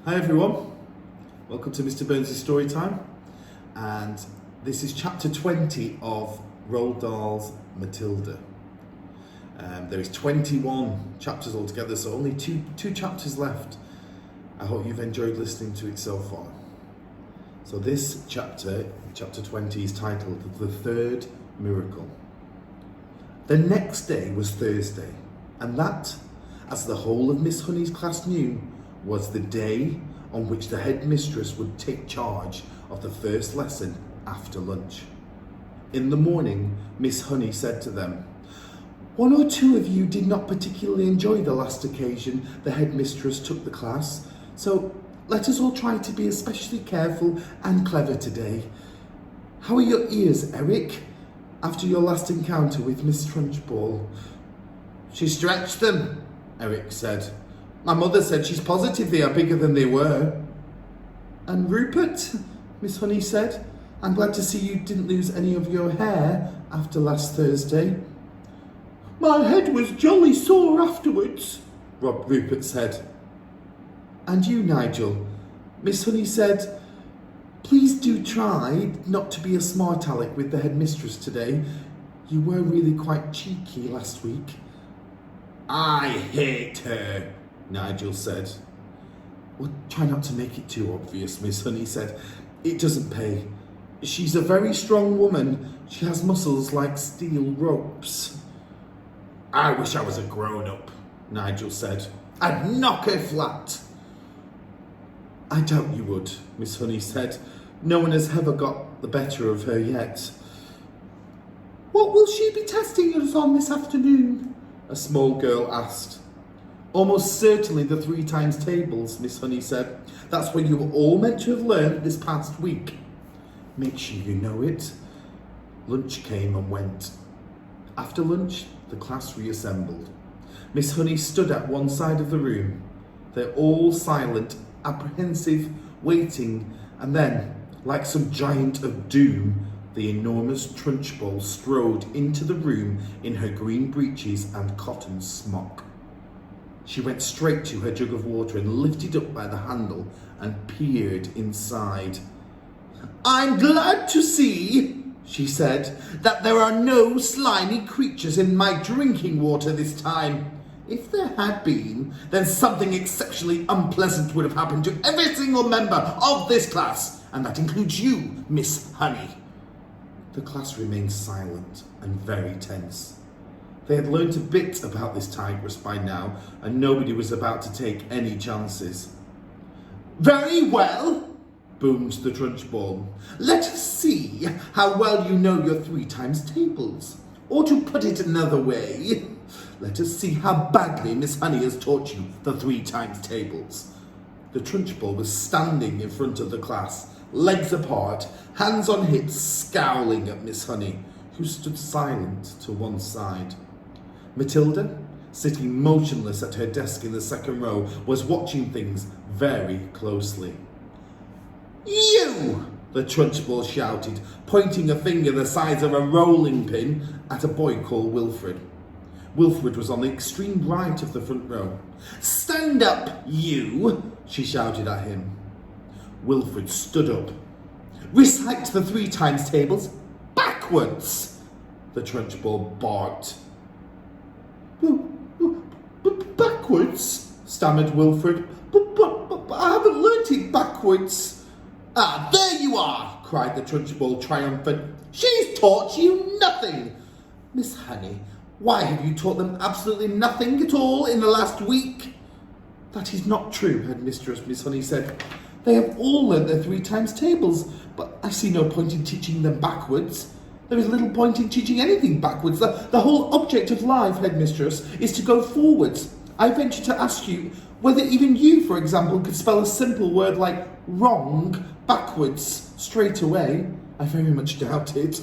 Hi everyone, welcome to Mr. Burns' Storytime, and this is chapter 20 of Roald Dahl's Matilda. There is 21 chapters altogether, so only two chapters left. I hope you've enjoyed listening to it so far. So this chapter 20, is titled The Third Miracle. The next day was Thursday, and that, as the whole of Miss Honey's class knew, was the day on which the headmistress would take charge of the first lesson after lunch. In the morning, Miss Honey said to them, "One or two of you did not particularly enjoy the last occasion the headmistress took the class, so let us all try to be especially careful and clever today. How are your ears, Eric, after your last encounter with Miss Trunchbull?" "She stretched them," Eric said. "My mother said she's positive they are bigger than they were." "And Rupert," Miss Honey said, "I'm glad to see you didn't lose any of your hair after last Thursday." "My head was jolly sore afterwards," Rupert said. "And you, Nigel," Miss Honey said, "please do try not to be a smart aleck with the headmistress today. You were really quite cheeky last week." "I hate her," Nigel said. "Well, try not to make it too obvious," Miss Honey said. "It doesn't pay. She's a very strong woman. She has muscles like steel ropes." "I wish I was a grown-up," Nigel said. "I'd knock her flat." "I doubt you would," Miss Honey said. "No one has ever got the better of her yet." "What will she be testing us on this afternoon?" a small girl asked. "Almost certainly the 3 times tables," Miss Honey said. "That's what you were all meant to have learned this past week. Make sure you know it." Lunch came and went. After lunch, the class reassembled. Miss Honey stood at one side of the room. They're all silent, apprehensive, waiting, and then, like some giant of doom, the enormous Trunchbull strode into the room in her green breeches and cotton smock. She went straight to her jug of water and lifted up by the handle and peered inside. "I'm glad to see," she said, "that there are no slimy creatures in my drinking water this time. If there had been, then something exceptionally unpleasant would have happened to every single member of this class, and that includes you, Miss Honey." The class remained silent and very tense. They had learnt a bit about this tigress by now, and nobody was about to take any chances. "Very well," boomed the Trunchbull. "Let us see how well you know your 3 times tables. Or to put it another way, let us see how badly Miss Honey has taught you the 3 times tables." The Trunchbull was standing in front of the class, legs apart, hands on hips, scowling at Miss Honey, who stood silent to one side. Matilda, sitting motionless at her desk in the second row, was watching things very closely. "You!" the Trunchbull shouted, pointing a finger the size of a rolling pin at a boy called Wilfred. Wilfred was on the extreme right of the front row. "Stand up, you!" she shouted at him. Wilfred stood up. "Recite the 3 times tables backwards," the Trunchbull barked. "Backwards?" stammered Wilfred. But I haven't learnt it backwards." "Ah, there you are!" cried the Trunchbull, triumphant. "She's taught you nothing. Miss Honey, why have you taught them absolutely nothing at all in the last week?" "That is not true, Headmistress," Miss Honey said. "They have all learnt their 3 times tables, but I see no point in teaching them backwards. There is little point in teaching anything backwards. The whole object of life, Headmistress, is to go forwards. I venture to ask you whether even you, for example, could spell a simple word like wrong backwards straight away. I very much doubt it."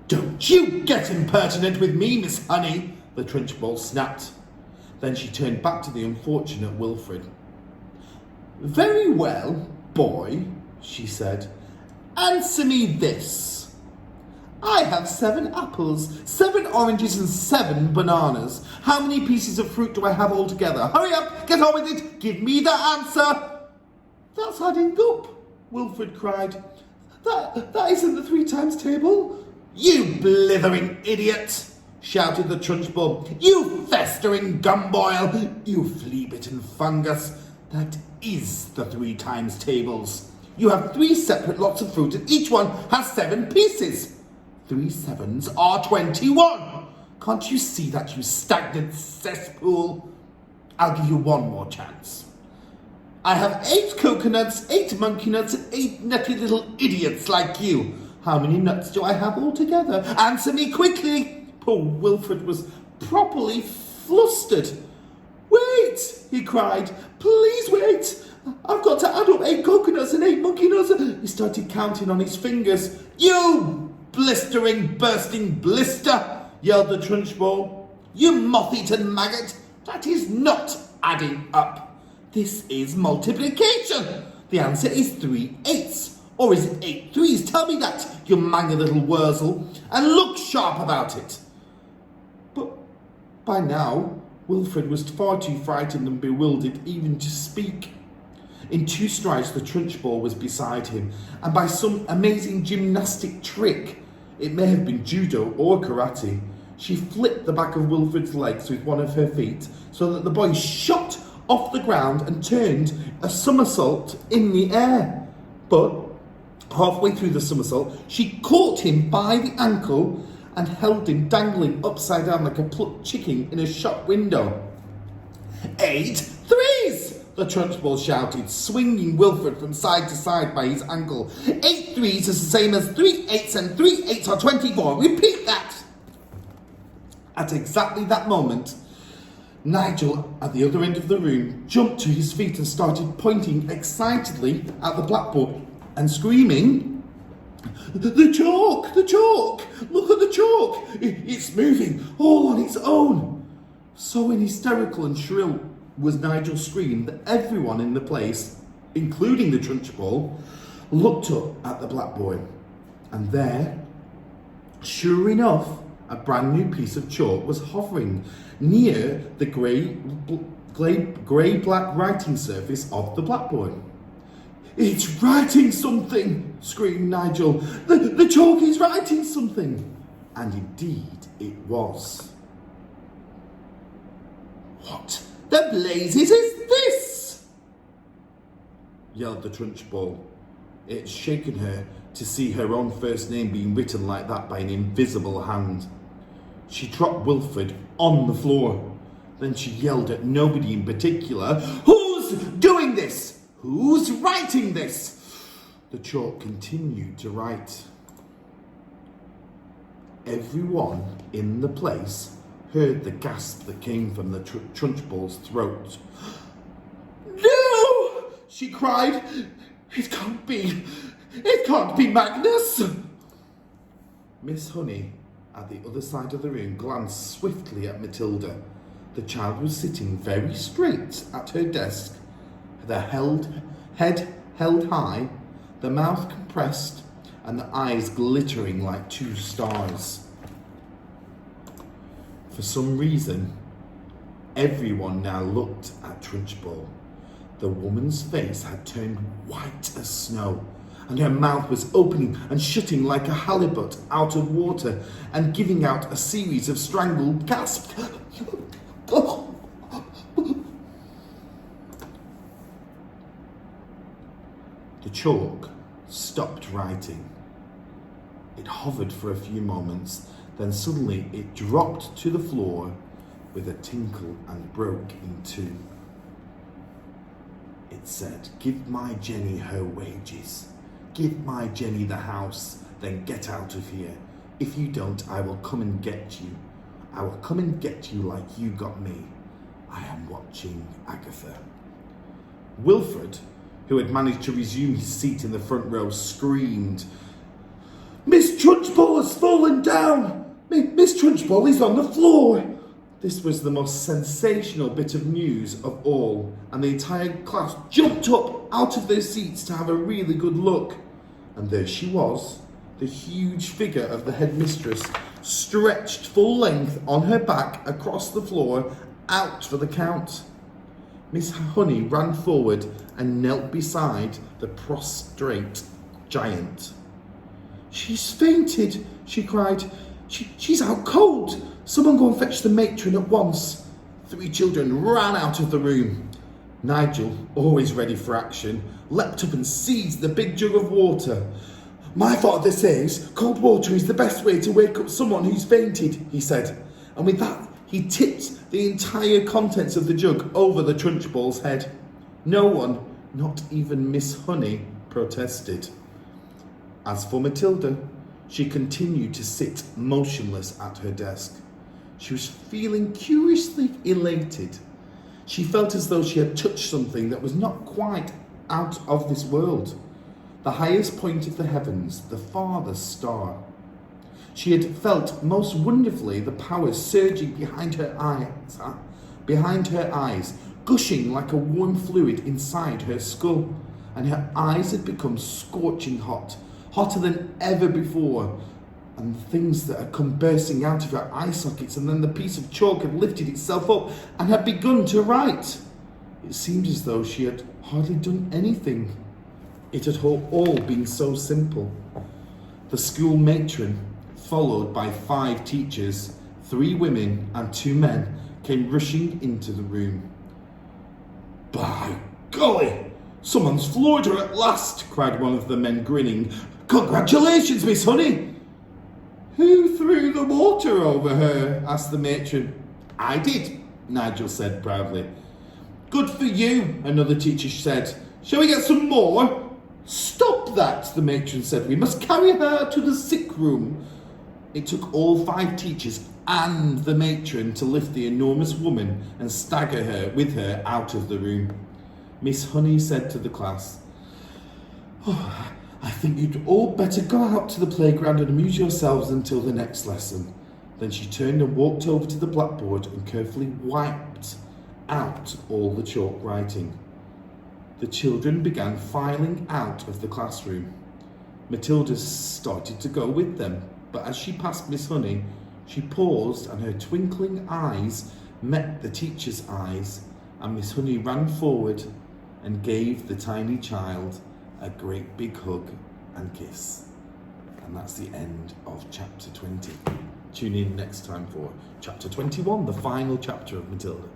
"Don't you get impertinent with me, Miss Honey," the Trunchbull snapped. Then she turned back to the unfortunate Wilfred. "Very well, boy," she said. "Answer me this. I have 7 apples, 7 oranges, and 7 bananas. How many pieces of fruit do I have altogether? Hurry up, get on with it, give me the answer." That's adding up, Wilfred cried. That isn't the 3 times table. You blithering idiot, shouted the Trunchbull. You festering gumboil, you flea-bitten fungus. That is the 3 times tables. You have 3 separate lots of fruit and each one has 7 pieces. 3 sevens are 21. Can't you see that, you stagnant cesspool? I'll give you one more chance. I have 8 coconuts, 8 monkey nuts, and 8 nutty little idiots like you. How many nuts do I have altogether? Answer me quickly. Poor Wilfred was properly flustered. Wait, he cried. Please wait. I've got to add up 8 coconuts and 8 monkey nuts. He started counting on his fingers. You blistering, bursting blister, yelled the Trunchbull. You moth-eaten maggot. That is not adding up. This is multiplication. The answer is 3 eighths. Or is it 8 threes? Tell me that, you mangy little wurzel, and look sharp about it. But by now, Wilfred was far too frightened and bewildered even to speak. In 2 strides, the Trunchbull was beside him, and by some amazing gymnastic trick, it may have been judo or karate, she flipped the back of Wilfred's legs with one of her feet so that the boy shot off the ground and turned a somersault in the air. But halfway through the somersault, she caught him by the ankle and held him dangling upside down like a plucked chicken in a shop window. 8 threes! The Trunchbull shouted, swinging Wilfred from side to side by his ankle. 8 threes is the same as 3 eighths, and 3 eighths are 24. Repeat that! At exactly that moment, Nigel, at the other end of the room, jumped to his feet and started pointing excitedly at the blackboard and screaming, The chalk! The chalk! Look at the chalk! It's moving all on its own! So hysterical and shrill was Nigel's scream that everyone in the place, including the Trunchbull, looked up at the blackboard. And there, sure enough, a brand new piece of chalk was hovering near the grey-black writing surface of the blackboard. It's writing something, screamed Nigel. The chalk is writing something. And indeed it was. What the blazes is this? Yelled the Trunchbull. It had shaken her to see her own first name being written like that by an invisible hand. She dropped Wilfred on the floor. Then she yelled at nobody in particular. Who's doing this? Who's writing this? The chalk continued to write. Everyone in the place heard the gasp that came from the Trunchbull's throat. No! She cried. It can't be. It can't be Magnus. Miss Honey, at the other side of the room, glanced swiftly at Matilda. The child was sitting very straight at her desk, the head held high, the mouth compressed, and the eyes glittering like 2 stars. For some reason, everyone now looked at Trunchbull. The woman's face had turned white as snow, and her mouth was opening and shutting like a halibut out of water and giving out a series of strangled gasps. The chalk stopped writing. It hovered for a few moments, then suddenly it dropped to the floor with a tinkle and broke in 2. It said, "Give my Jenny her wages. Give my Jenny the house, then get out of here. If you don't, I will come and get you. I will come and get you like you got me. I am watching Agatha." Wilfred, who had managed to resume his seat in the front row, screamed, "Miss Trunchbull has fallen down! Miss Trunchbull is on the floor!" This was the most sensational bit of news of all, and the entire class jumped up out of their seats to have a really good look. And there she was, the huge figure of the headmistress, stretched full length on her back across the floor, out for the count. Miss Honey ran forward and knelt beside the prostrate giant. "She's fainted," she cried. She's out cold. Someone go and fetch the matron at once." 3 children ran out of the room. Nigel, always ready for action, leapt up and seized the big jug of water. "My father says cold water is the best way to wake up someone who's fainted," he said. And with that, he tipped the entire contents of the jug over the Trunchbull's head. No one, not even Miss Honey, protested. As for Matilda, she continued to sit motionless at her desk. She was feeling curiously elated. She felt as though she had touched something that was not quite out of this world. The highest point of the heavens, the farthest star. She had felt most wonderfully the power surging behind her eyes, gushing like a warm fluid inside her skull, and her eyes had become scorching hot, hotter than ever before, and things that had come bursting out of her eye sockets, and then the piece of chalk had lifted itself up and had begun to write. It seemed as though she had hardly done anything. It had all been so simple. The school matron, followed by 5 teachers, 3 women and 2 men, came rushing into the room. "By golly, someone's floored her at last," cried one of the men, grinning. "Congratulations, Miss Honey." "Who threw the water over her?" asked the matron. "I did," Nigel said proudly. "Good for you," another teacher said. "Shall we get some more?" "Stop that," the matron said. "We must carry her to the sick room." It took all 5 teachers and the matron to lift the enormous woman and stagger her with her out of the room. Miss Honey said to the class, "Oh, I think you'd all better go out to the playground and amuse yourselves until the next lesson." Then she turned and walked over to the blackboard and carefully wiped out all the chalk writing. The children began filing out of the classroom. Matilda started to go with them, but as she passed Miss Honey, she paused and her twinkling eyes met the teacher's eyes, and Miss Honey ran forward and gave the tiny child a great big hug and kiss. And that's the end of chapter 20. Tune in next time for chapter 21, the final chapter of Matilda.